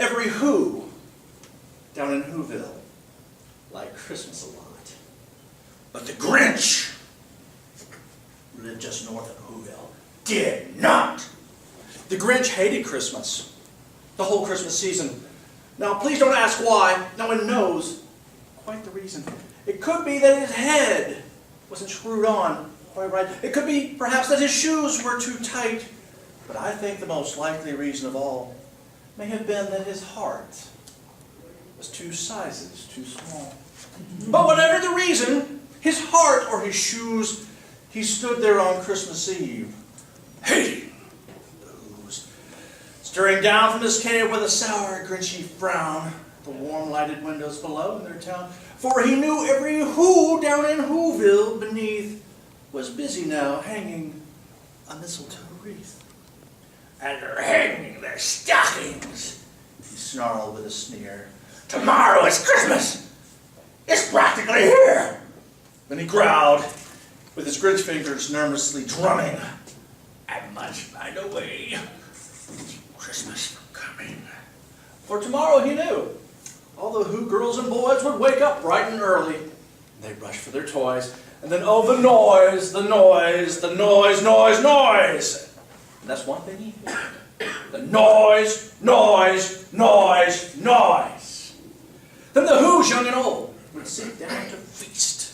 every Who down in Whoville liked Christmas a lot. But the Grinch, who lived just north of Whoville, did not. The Grinch hated Christmas, the whole Christmas season. Now, please don't ask why. No one knows quite the reason. It could be that his head wasn't screwed on quite right. It could be, perhaps, that his shoes were too tight. But I think the most likely reason of all may have been that his heart was 2 sizes too small. But whatever the reason, his heart or his shoes, he stood there on Christmas Eve, hating the Who's, staring down from his cave with a sour, grinchy frown at the warm lighted windows below in their town. For he knew every Who down in Whoville beneath was busy now hanging a mistletoe wreath. And they're hanging their stockings, he snarled with a sneer. Tomorrow is Christmas! It's practically here! Then he growled, with his Grinch fingers nervously drumming. I must find a way to keep Christmas from coming. For tomorrow, he knew, all the Who girls and boys would wake up bright and early. They'd rush for their toys, and then, oh, the noise, the noise, the noise, noise, noise! And that's one thing he hated. The noise, noise, noise, noise. Then the Who's, young and old, would sit down to feast.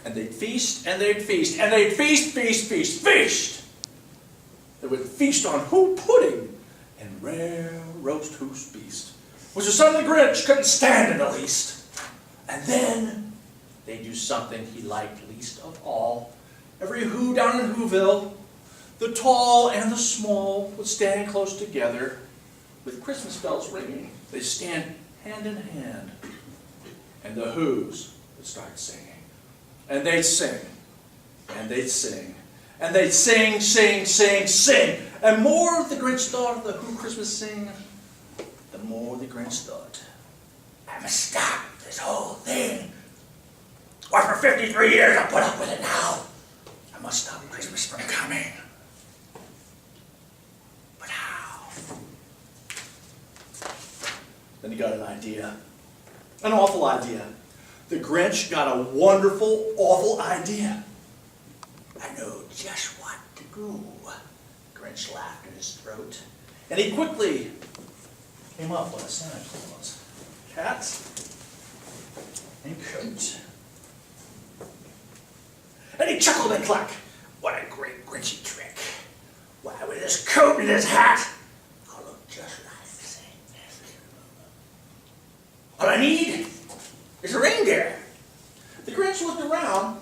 And they'd feast, and they'd feast, and they'd feast, feast, feast, feast. They would feast on Who pudding and rare roast Who's beast, which the son of the Grinch couldn't stand in the least. And then they'd do something he liked least of all. Every Who down in Whoville, the tall and the small, would stand close together with Christmas bells ringing. They'd stand hand in hand. And the Who's would start singing. And they'd sing. And they'd sing. And they'd sing, sing, sing, sing. And more the Grinch thought of the Who Christmas sing, the more the Grinch thought, I must stop this whole thing. Or for 53 years I'll put up with it now. I must stop Christmas from coming. But how? Then he got an idea. An awful idea. The Grinch got a wonderful, awful idea. I know just what to do. Grinch laughed in his throat. And he quickly came up with a Santa Claus. Hat and coat. And he chuckled and clucked. What a great Grinchy trick. Why, with his coat and his hat, I'll look just like Saint Nick. All I need is a reindeer. The Grinch looked around,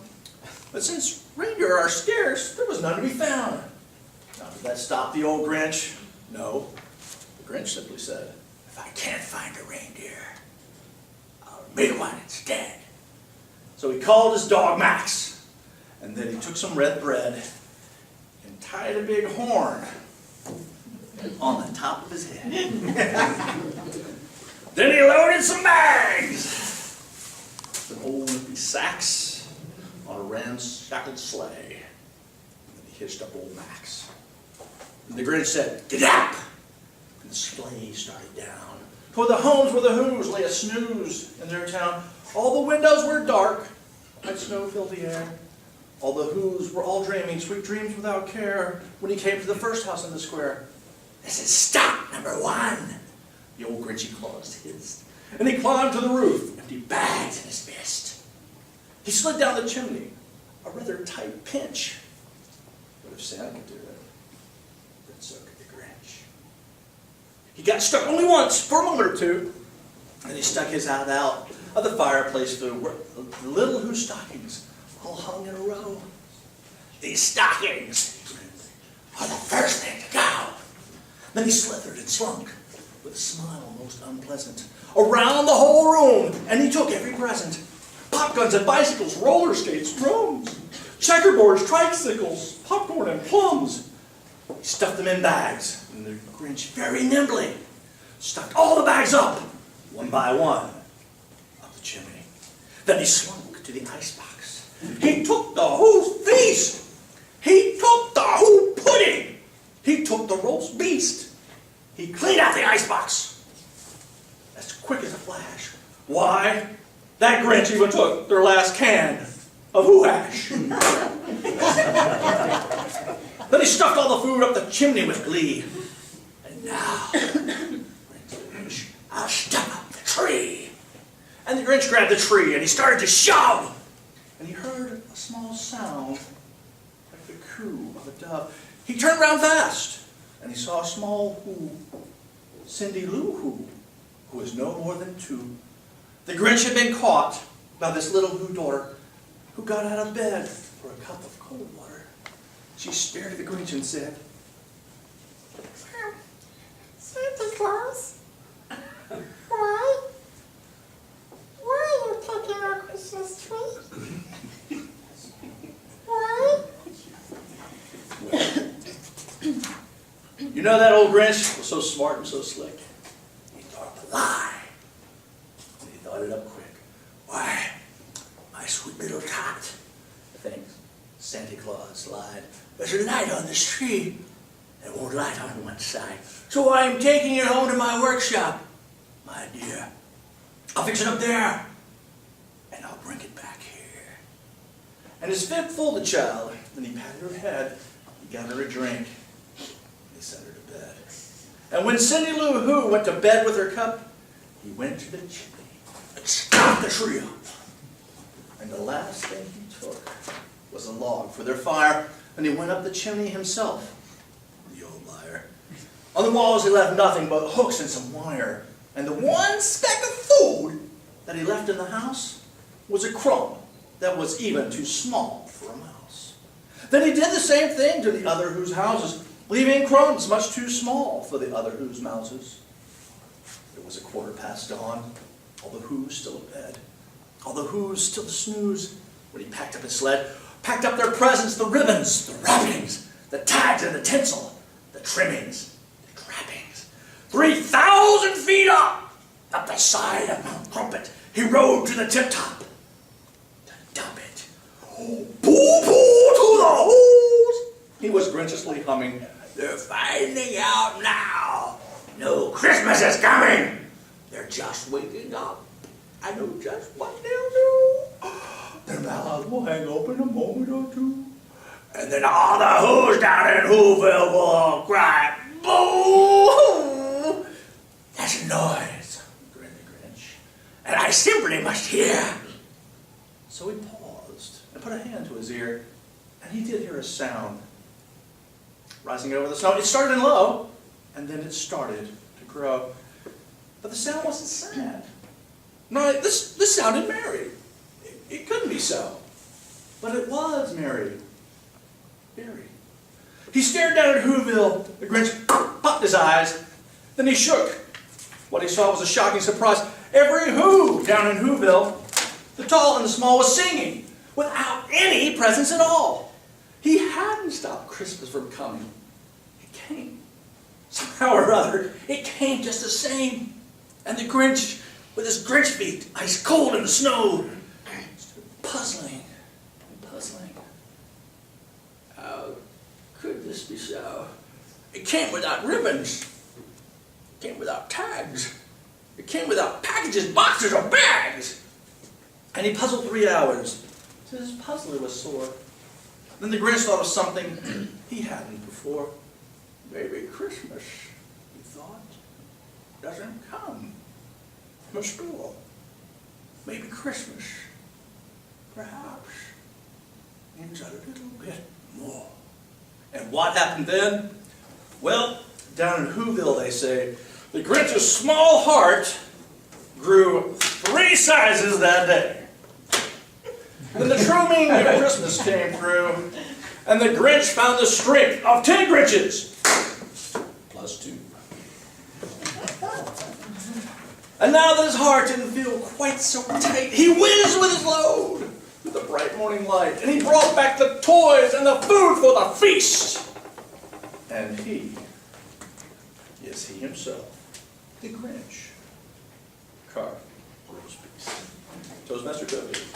but since reindeer are scarce, there was none to be found. Now, did that stop the old Grinch? No. The Grinch simply said, if I can't find a reindeer, I'll make one instead. So he called his dog Max. And then he took some red bread and tied a big horn on the top of his head. Then he loaded some bags, some old empty sacks on a ramshackled sleigh. And then he hitched up old Max. And the Grinch said, "Get up!" And the sleigh started down. Toward the homes where the Who's lay a snooze in their town. All the windows were dark, like snow filled the air. All the Who's were all dreaming sweet dreams without care when he came to the first house in the square. This is stop number 1, the old Grinchy Claus hissed. And he climbed to the roof, empty bags in his fist. He slid down the chimney, a rather tight pinch. But if Santa could do it, then so could the Grinch. He got stuck only once, for a moment or two. Then he stuck his head out of the fireplace through where the little Who stockings all hung in a row. These stockings are the first thing to go. Then he slithered and slunk, with a smile most unpleasant, around the whole room, and he took every present. Pop guns and bicycles, roller skates, drums, checkerboards, tricycles, popcorn and plums. He stuffed them in bags, and the Grinch very nimbly stuck all the bags up, one by one, up the chimney. Then he slunk to the icebox. He took the Who's feast. He took the Who pudding. He took the roast beast. He cleaned out the icebox. Why, that Grinch even took their last can of hoo-hash. Then he stuffed all the food up the chimney with glee. And now, Grinch, I'll stuff up the tree. And the Grinch grabbed the tree and he started to shove. And he heard a small sound like the coo of a dove. He turned around fast and he saw a small who, Cindy Lou who was no more than 2. The Grinch had been caught by this little who daughter who got out of bed for a cup of cold water. She stared at the Grinch and said, Santa Claus, why are you taking our Christmas tree? Why? You know that old Grinch was so smart and so slick. He thought of a lie. And he thought it up quick. Why, my sweet little tot, thinks Santa Claus lied. There's a light on this tree. It won't light on one side. So I'm taking it home to my workshop. My dear, I'll fix it up there. And I'll bring it back here. And his fib fooled the child. Then he patted her head. He got her a drink. He sent her to bed. And when Cindy Lou Who went to bed with her cup, he went to the chimney and stopped the tree up. And the last thing he took was a log for their fire, and he went up the chimney himself. The old liar. On the walls he left nothing but hooks and some wire. And the one speck of food that he left in the house was a crumb that was even too small for a mouse. Then he did the same thing to the other whose houses, leaving crumbs much too small for the other whose mouses. It was 1/4 dawn, all the who's still in bed, all the who's still to snooze, when he packed up his sled, packed up their presents, the ribbons, the wrappings, the tags and the tinsel, the trimmings, the trappings. 3,000 feet up the side of Mount Crumpet, he rode to the tip-top to dump it. Pooh-pooh to the holes, he was grinchiously humming. They're finding out now. No Christmas is coming. They're just waking up. I know just what they'll do. Their mouths will hang open a moment or two. And then all the who's down in Whoville will all cry, boo! That's a noise, grinned the Grinch. And I simply must hear. So he paused and put a hand to his ear, and he did hear a sound rising over the snow. It started in low, and then it started to grow. But the sound wasn't sad. No, this sounded merry. It couldn't be so. But it was merry. Very. He stared down at Whoville. The Grinch popped his eyes. Then he shook. What he saw was a shocking surprise. Every who down in Whoville, the tall and the small, was singing without any presents at all. He hadn't stopped Christmas from coming. It came. Somehow or other, it came just the same. And the Grinch, with his Grinch feet, ice cold in the snow, stood puzzling and puzzling. How could this be so? It came without ribbons. It came without tags. It came without packages, boxes, or bags. And he puzzled 3 hours till his puzzler was sore. Then the Grinch thought of something he hadn't before. Maybe Christmas, he thought, doesn't come from a store. Maybe Christmas, perhaps, means a little bit more. And what happened then? Well, down in Whoville, they say, the Grinch's small heart grew 3 sizes that day. Then the true meaning of Christmas came through, and the Grinch found the strength of 10 Grinches, plus 2. And now that his heart didn't feel quite so tight, he whizzed with his load with the bright morning light, and he brought back the toys and the food for the feast. And he, yes, he himself, the Grinch, carved roast beef. Toastmaster Interpretive.